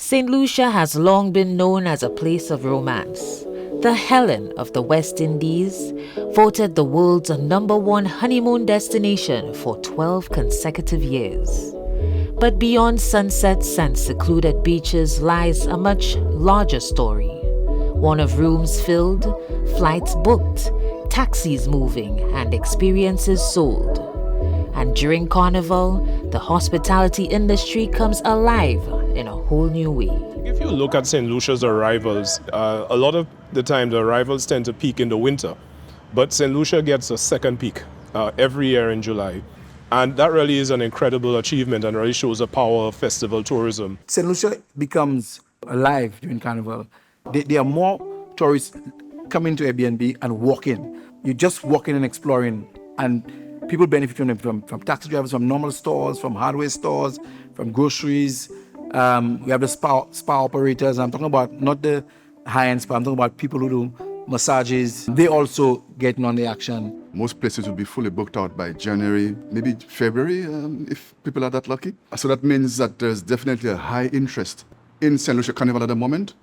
St. Lucia has long been known as a place of romance. The Helen of the West Indies, voted the world's #1 honeymoon destination for 12 consecutive years. But beyond sunsets and secluded beaches lies a much larger story. One of rooms filled, flights booked, taxis moving, and experiences sold. And during Carnival, the hospitality industry comes alive in a whole new way. If you look at St. Lucia's arrivals, a lot of the time the arrivals tend to peak in the winter, but St. Lucia gets a second peak every year in July. And that really is an incredible achievement and really shows the power of festival tourism. St. Lucia becomes alive during Carnival. There are more tourists coming to Airbnb and walking. You just walking and exploring, and people benefit from them, from taxi drivers, from normal stores, from hardware stores, from groceries. We have the spa operators. I'm talking about not the high-end spa. I'm talking about people who do massages. They also getting on the action. Most places will be fully booked out by January, maybe February, if people are that lucky. So that means that there's definitely a high interest in St. Lucia Carnival at the moment.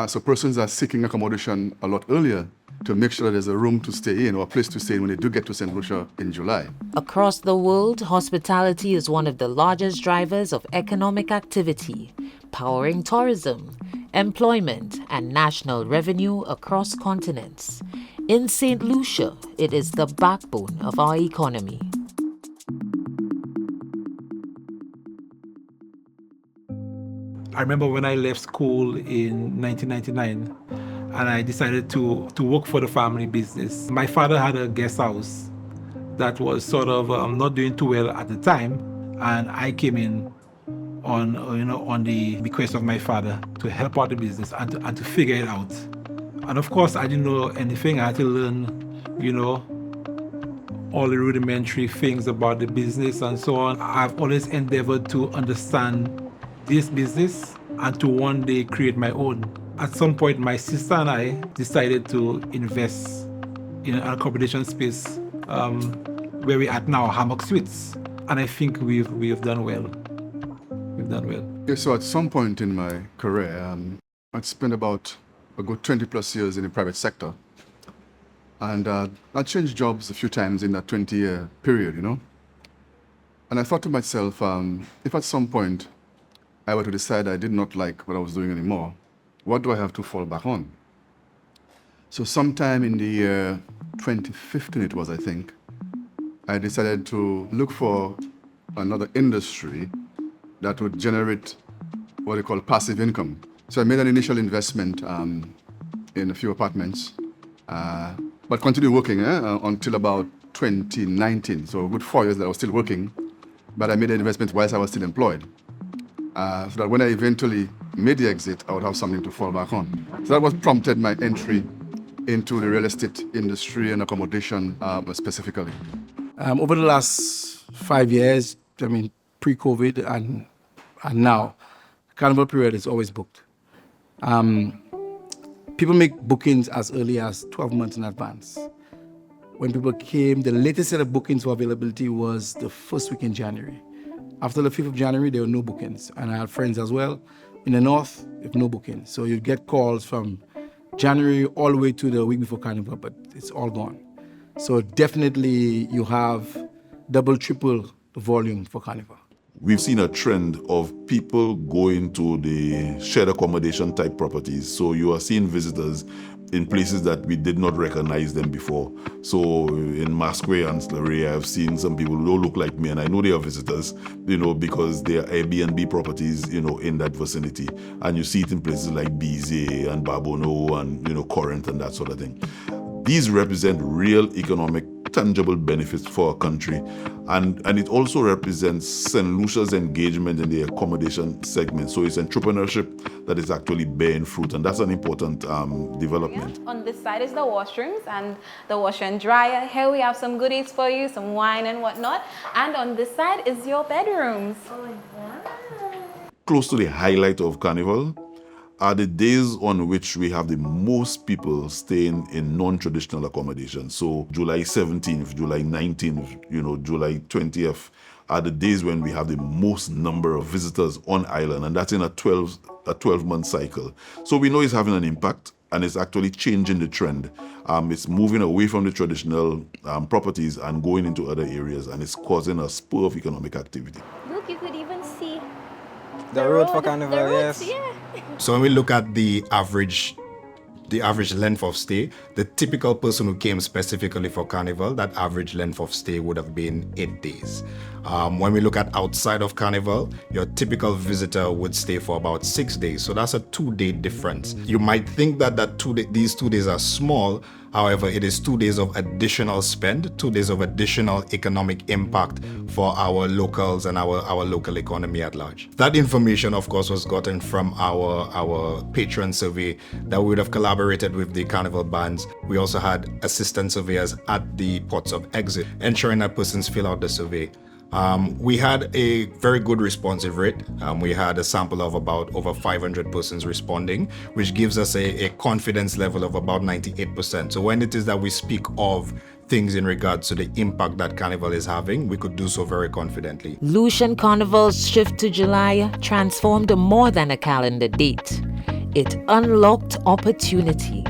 So persons are seeking accommodation a lot earlier to make sure that there's a room to stay in or a place to stay in when they do get to St. Lucia in July. Across the world, hospitality is one of the largest drivers of economic activity, powering tourism, employment, and national revenue across continents. In St. Lucia, it is the backbone of our economy. I remember when I left school in 1999 and I decided to work for the family business. My father had a guest house that was sort of not doing too well at the time, and I came in on the request of my father to help out the business and to figure it out. And of course, I didn't know anything. I had to learn, all the rudimentary things about the business and so on. I've always endeavored to understand this business and to one day create my own. At some point, my sister and I decided to invest in an accommodation space where we're at now, Hammock Suites. And I think we've done well. We've done well. Yeah, so at some point in my career, I'd spent about a good 20 plus years in the private sector. And I changed jobs a few times in that 20-year period, And I thought to myself, if at some point I were to decide I did not like what I was doing anymore, what do I have to fall back on? So sometime in the year 2015 it was, I think, I decided to look for another industry that would generate what they call passive income. So I made an initial investment in a few apartments, but continued working until about 2019. So a good 4 years that I was still working, but I made an investment whilst I was still employed. So that when I eventually made the exit, I would have something to fall back on. So that was prompted my entry into the real estate industry and accommodation specifically. Over the last 5 years, pre-COVID and now, Carnival period is always booked. People make bookings as early as 12 months in advance. When people came, the latest set of bookings for availability was the first week in January. After the 5th of January, there were no bookings. And I had friends as well in the north with no bookings. So you get calls from January all the way to the week before Carnival, but it's all gone. So definitely you have double, triple the volume for Carnival. We've seen a trend of people going to the shared accommodation type properties. So you are seeing visitors in places that we did not recognize them before. So in Masquerade and Slurry, I've seen some people who don't look like me, and I know they are visitors, because they are Airbnb properties, in that vicinity. And you see it in places like Bize and Babono and, Corinth and that sort of thing. These represent real economic, tangible benefits for our country. And it also represents St. Lucia's engagement in the accommodation segment. So it's entrepreneurship that is actually bearing fruit, and that's an important development. On this side is the washrooms and the washer and dryer. Here we have some goodies for you, some wine and whatnot. And on this side is your bedrooms. Oh, wow. Close to the highlight of Carnival are the days on which we have the most people staying in non-traditional accommodation. So July 17th, July 19th, July 20th are the days when we have the most number of visitors on island, and that's in a 12 a 12-month cycle. So we know it's having an impact, and it's actually changing the trend. It's moving away from the traditional properties and going into other areas, and it's causing a spur of economic activity. Look, you could even see The road for Carnival, the roads, yes. yeah. So when we look at the average length of stay, the typical person who came specifically for Carnival, that average length of stay would have been 8 days. When we look at outside of Carnival, your typical visitor would stay for about 6 days. So that's a 2-day difference. You might think that these 2 days are small. However, it is 2 days of additional spend, 2 days of additional economic impact for our locals and our local economy at large. That information, of course, was gotten from our patron survey that we would have collaborated with the Carnival bands. We also had assistant surveyors at the ports of exit, ensuring that persons fill out the survey. We had a very good responsive rate. We had a sample of about over 500 persons responding, which gives us a confidence level of about 98%. So when it is that we speak of things in regards to the impact that Carnival is having, we could do so very confidently. Lucian Carnival's shift to July transformed more than a calendar date. It unlocked opportunity.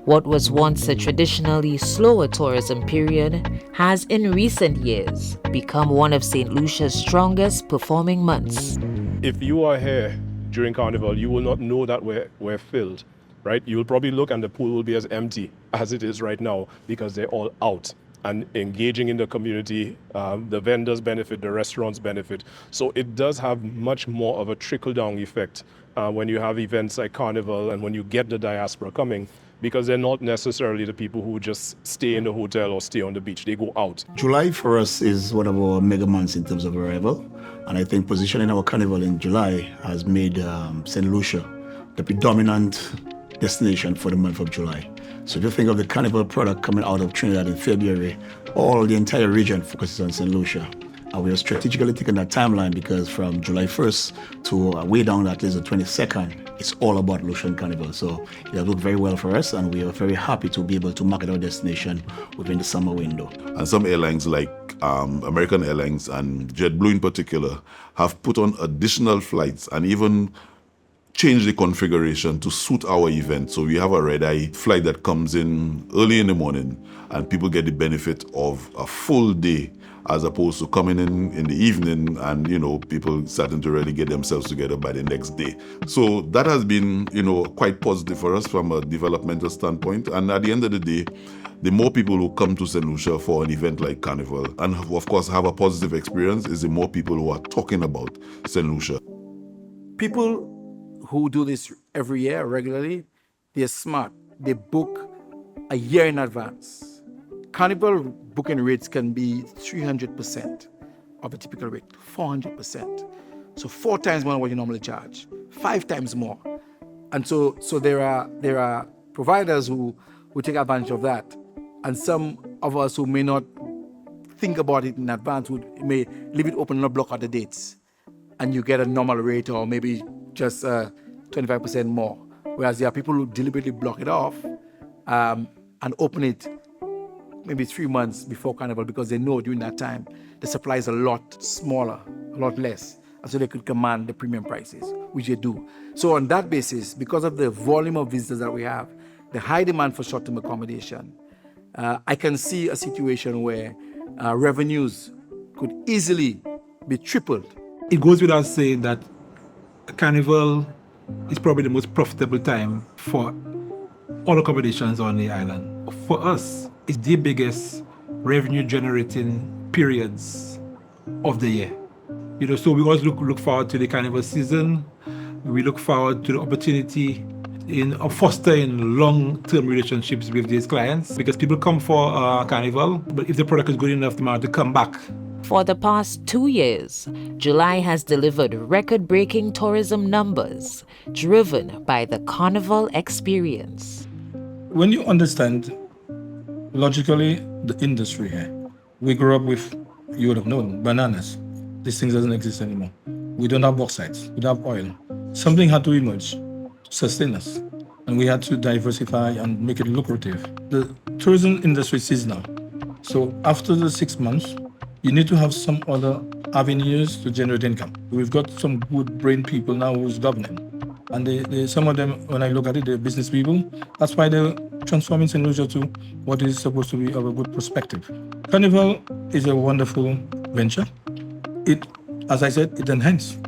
What was once a traditionally slower tourism period has in recent years become one of St. Lucia's strongest performing months. If you are here during Carnival, you will not know that we're filled, right? You'll probably look and the pool will be as empty as it is right now because they're all out and engaging in the community. The vendors benefit, the restaurants benefit. So it does have much more of a trickle-down effect when you have events like Carnival and when you get the diaspora coming, because they're not necessarily the people who just stay in the hotel or stay on the beach. They go out. July for us is one of our mega months in terms of arrival. And I think positioning our Carnival in July has made St. Lucia the predominant destination for the month of July. So if you think of the Carnival product coming out of Trinidad in February, all the entire region focuses on St. Lucia. And we are strategically taking that timeline because from July 1st to way down at least the 22nd, it's all about Lucian Carnival. So it has worked very well for us, and we are very happy to be able to market our destination within the summer window. And some airlines like American Airlines and JetBlue in particular have put on additional flights and even changed the configuration to suit our event. So we have a red-eye flight that comes in early in the morning, and people get the benefit of a full day as opposed to coming in the evening and, people starting to really get themselves together by the next day. So that has been, quite positive for us from a developmental standpoint. And at the end of the day, the more people who come to St. Lucia for an event like Carnival and, of course, have a positive experience is the more people who are talking about St. Lucia. People who do this every year regularly, they're smart. They book a year in advance. Carnival booking rates can be 300% of a typical rate, 400%. So 4 times more than what you normally charge, 5 times more. And so there are providers who take advantage of that. And some of us who may not think about it in advance may leave it open and not block out the dates. And you get a normal rate or maybe just 25% more. Whereas there are people who deliberately block it off and open it maybe 3 months before Carnival because they know during that time the supply is a lot smaller, a lot less, and so they could command the premium prices, which they do. So on that basis, because of the volume of visitors that we have, the high demand for short-term accommodation, I can see a situation where revenues could easily be tripled. It goes without saying that Carnival is probably the most profitable time for all accommodations on the island. For us, it's the biggest revenue generating periods of the year. So we always look forward to the Carnival season. We look forward to the opportunity in fostering long-term relationships with these clients because people come for Carnival, but if the product is good enough, to come back. For the past 2 years, July has delivered record-breaking tourism numbers driven by the Carnival experience. When you understand logically the industry here, we grew up with, you would have known, bananas. These things doesn't exist anymore. We don't have bauxites, we don't have oil. Something had to emerge to sustain us, and we had to diversify and make it lucrative. The tourism industry is seasonal. So after the 6 months, you need to have some other avenues to generate income. We've got some good brain people now who's governing. And some of them, when I look at it, they're business people. That's why they're transforming St. Lucia to what is supposed to be of a good perspective. Carnival is a wonderful venture. It, as I said, it enhanced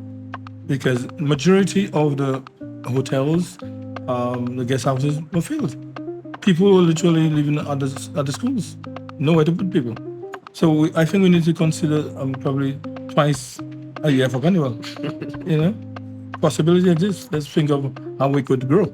because majority of the hotels, the guest houses were filled. People were literally living at the schools, nowhere to put people. So I think we need to consider probably twice a year for Carnival. You know, possibility exists. Let's think of how we could grow.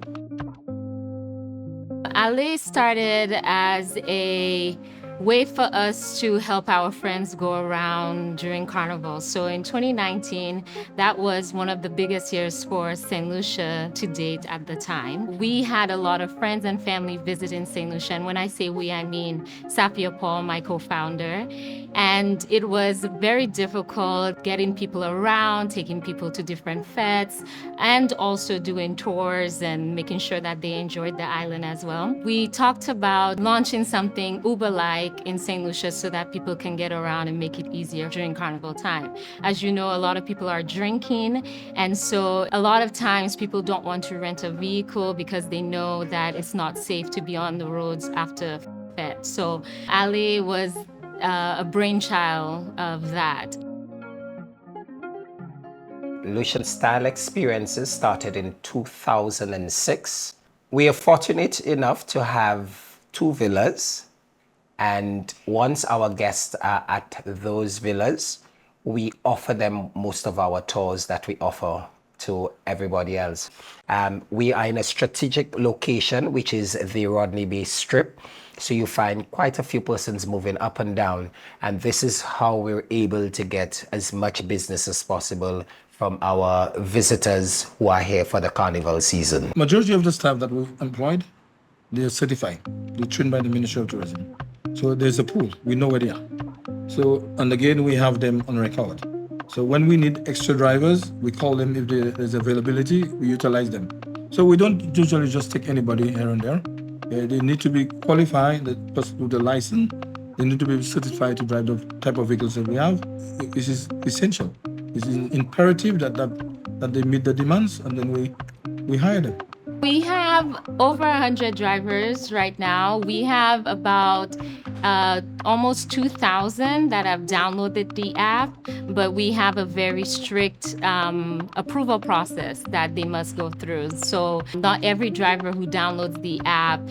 Ale started as a way for us to help our friends go around during Carnival. So in 2019, that was one of the biggest years for St. Lucia to date at the time. We had a lot of friends and family visiting St. Lucia. And when I say we, I mean Safia Paul, my co-founder. And it was very difficult getting people around, taking people to different fetes, and also doing tours and making sure that they enjoyed the island as well. We talked about launching something Uber-like in St. Lucia so that people can get around and make it easier during Carnival time. As you know, a lot of people are drinking, and so a lot of times people don't want to rent a vehicle because they know that it's not safe to be on the roads after fete. So Ale was a brainchild of that. Lucian Style Experiences started in 2006. We are fortunate enough to have 2 villas, and once our guests are at those villas, we offer them most of our tours that we offer to everybody else. We are in a strategic location, which is the Rodney Bay Strip. So you find quite a few persons moving up and down, and this is how we're able to get as much business as possible from our visitors who are here for the Carnival season. Majority of the staff that we've employed, they're certified. They're trained by the Ministry of Tourism. So there's a pool. We know where they are. So, and again, we have them on record. So when we need extra drivers, we call them. If there's availability, we utilize them. So we don't usually just take anybody here and there. They need to be qualified, with the license. They need to be certified to drive the type of vehicles that we have. This is essential. It's imperative that they meet the demands, and then we hire them. We have over 100 drivers right now. We have about almost 2,000 that have downloaded the app, but we have a very strict approval process that they must go through. So not every driver who downloads the app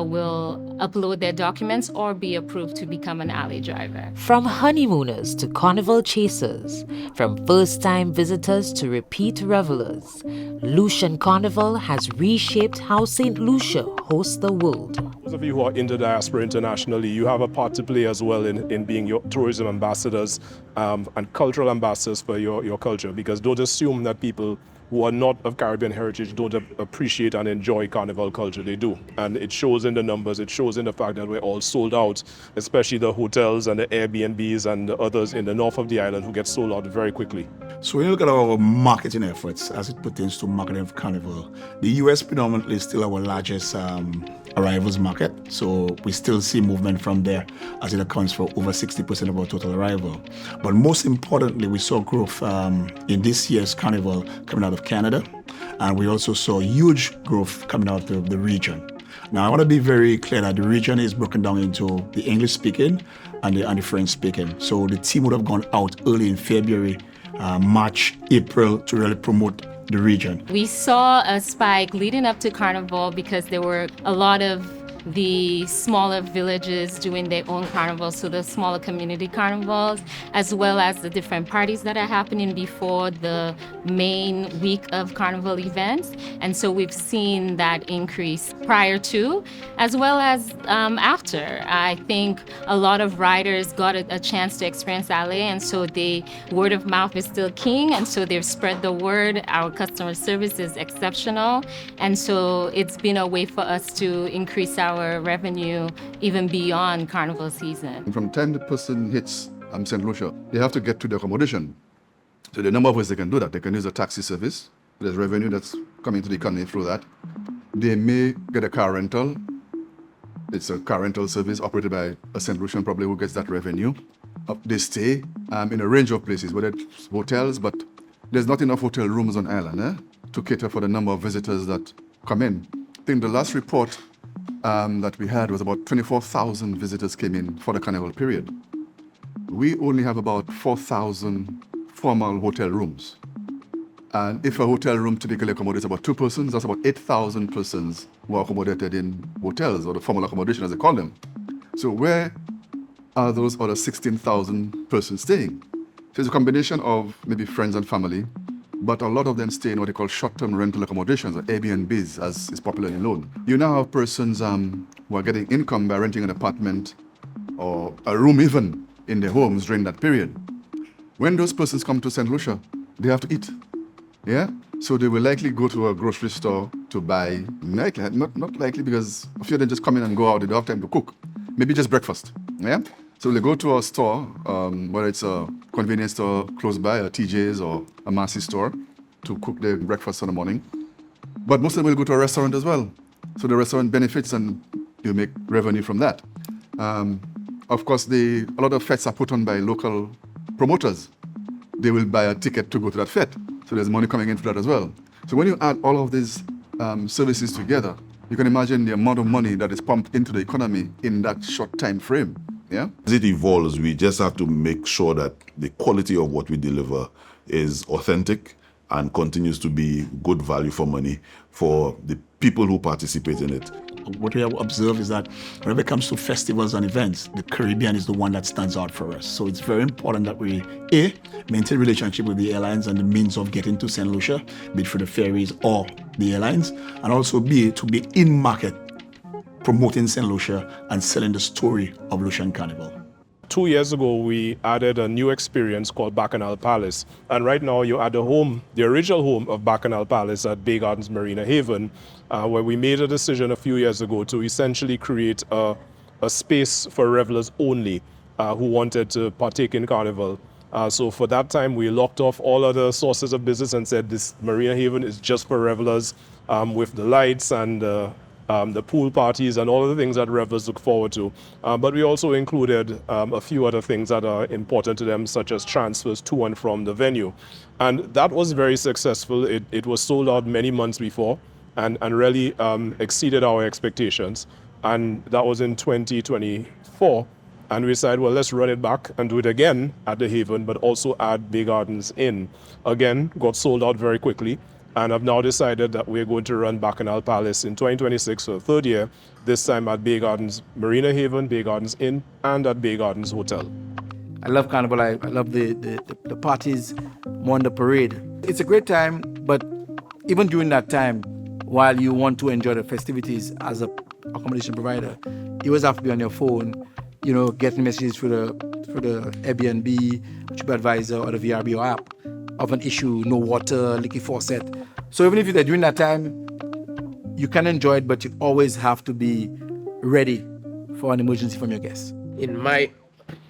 will upload their documents or be approved to become an Ale driver. From honeymooners to carnival chasers, from first-time visitors to repeat revelers, Lucian Carnival has reshaped how St. Lucia hosts the world. Those of you who are in the diaspora internationally, you have a part to play as well in being your tourism ambassadors and cultural ambassadors for your culture, because don't assume that people who are not of Caribbean heritage don't appreciate and enjoy Carnival culture. They do. And it shows in the numbers. It shows in the fact that we're all sold out, especially the hotels and the Airbnbs and the others in the north of the island who get sold out very quickly. So when you look at our marketing efforts as it pertains to marketing of Carnival, the US predominantly is still our largest arrivals market. So we still see movement from there as it accounts for over 60% of our total arrival. But most importantly, we saw growth in this year's Carnival coming out of Canada. And we also saw huge growth coming out of the region. Now, I want to be very clear that the region is broken down into the English-speaking and the French-speaking. So the team would have gone out early in February, March, April to really promote the region. We saw a spike leading up to Carnival because there were a lot of the smaller villages doing their own carnivals, so the smaller community carnivals, as well as the different parties that are happening before the main week of Carnival events. And so we've seen that increase prior to, as well as after. I think a lot of riders got a chance to experience Ale, and so word of mouth is still king, and so they've spread the word. Our customer service is exceptional, and so it's been a way for us to increase our revenue even beyond Carnival season. From the time the person hits St. Lucia, they have to get to the accommodation. So there are a number of ways they can do that. They can use a taxi service. There's revenue that's coming to the economy through that. They may get a car rental. It's a car rental service operated by a St. Lucian probably who gets that revenue. They stay in a range of places, whether it's hotels, but there's not enough hotel rooms on island to cater for the number of visitors that come in. I think the last report that we had was about 24,000 visitors came in for the Carnival period. We only have about 4,000 formal hotel rooms. And if a hotel room typically accommodates about 2 persons, that's about 8,000 persons who are accommodated in hotels, or the formal accommodation as they call them. So where are those other 16,000 persons staying? So it's a combination of maybe friends and family, but a lot of them stay in what they call short-term rental accommodations, or Airbnbs, as is popularly known. You now have persons who are getting income by renting an apartment or a room even in their homes during that period. When those persons come to St. Lucia, they have to eat. Yeah? So they will likely go to a grocery store to buy, not likely, because a few of them just come in and go out, they don't have time to cook. Maybe just breakfast. Yeah? So they go to a store, whether it's a convenience store close by, a TJ's or a Massey store, to cook their breakfast in the morning. But most of them will go to a restaurant as well. So the restaurant benefits and you make revenue from that. Of course, a lot of fetes are put on by local promoters. They will buy a ticket to go to that fete. So there's money coming in for that as well. So when you add all of these services together, you can imagine the amount of money that is pumped into the economy in that short time frame. Yeah? As it evolves, we just have to make sure that the quality of what we deliver is authentic and continues to be good value for money for the people who participate in it. What we have observed is that whenever it comes to festivals and events, the Caribbean is the one that stands out for us. So it's very important that we, A, maintain relationship with the airlines and the means of getting to St. Lucia, be it through the ferries or the airlines, and also B, to be in market promoting St. Lucia and selling the story of Lucian Carnival. 2 years ago, we added a new experience called Bacchanal Palace. And right now, you're at the original home of Bacchanal Palace at Bay Gardens Marina Haven, where we made a decision a few years ago to essentially create a space for revelers only who wanted to partake in Carnival. So for that time, we locked off all other sources of business and said this Marina Haven is just for revelers, with the lights and the pool parties and all of the things that revelers look forward to. But we also included a few other things that are important to them, such as transfers to and from the venue. And that was very successful. It was sold out many months before and really exceeded our expectations. And that was in 2024. And we decided, well, let's run it back and do it again at the Haven, but also add Bay Gardens Inn. Again, got sold out very quickly. And I've now decided that we're going to run Bacchanal Palace in 2026 for the third year, this time at Bay Gardens Marina Haven, Bay Gardens Inn, and at Bay Gardens Hotel. I love Carnival. I love the parties, more on the parade. It's a great time, but even during that time, while you want to enjoy the festivities as a accommodation provider, you always have to be on your phone, getting messages through the Airbnb, TripAdvisor, or the VRBO app of an issue, no water, leaky faucet. So even if you're there during that time, you can enjoy it, but you always have to be ready for an emergency from your guests. In my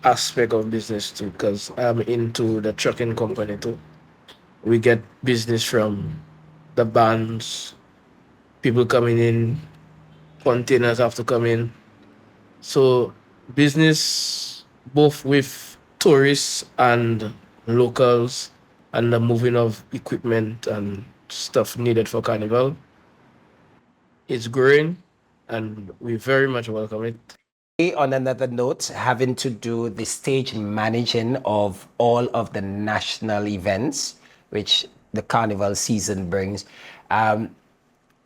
aspect of business too, because I'm into the trucking company too, we get business from the bands, people coming in, containers have to come in. So business both with tourists and locals, and the moving of equipment and stuff needed for Carnival. It's growing, and we very much welcome it. On another note, having to do the stage managing of all of the national events, which the Carnival season brings,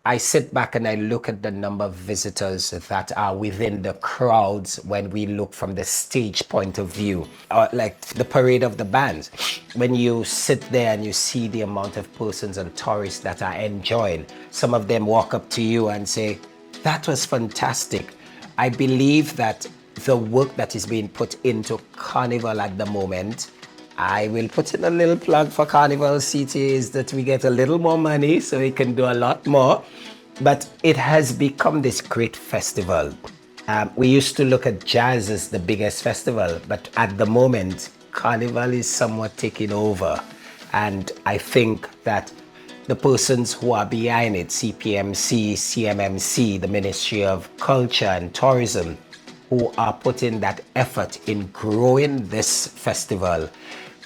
I sit back and I look at the number of visitors that are within the crowds when we look from the stage point of view, like the parade of the bands. When you sit there and you see the amount of persons and tourists that are enjoying, some of them walk up to you and say, "That was fantastic." I believe that the work that is being put into Carnival at the moment, I will put in a little plug for Carnival City, is that we get a little more money so we can do a lot more. But it has become this great festival. We used to look at jazz as the biggest festival, but at the moment, Carnival is somewhat taking over. And I think that the persons who are behind it, CPMC, CMMC, the Ministry of Culture and Tourism, who are putting that effort in growing this festival,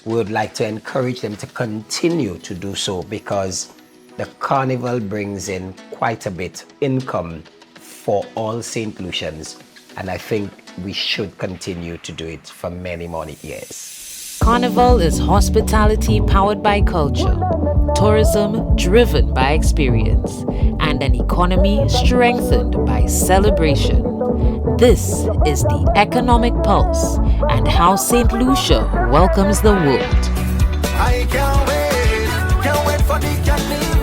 we would like to encourage them to continue to do so, because The Carnival brings in quite a bit income for all St. Lucians, and I think we should continue to do it for many more years. Carnival is hospitality powered by culture, tourism driven by experience, and an economy strengthened by celebration. This is the Economic Pulse and how St. Lucia welcomes the world. I can't wait for the Carnival.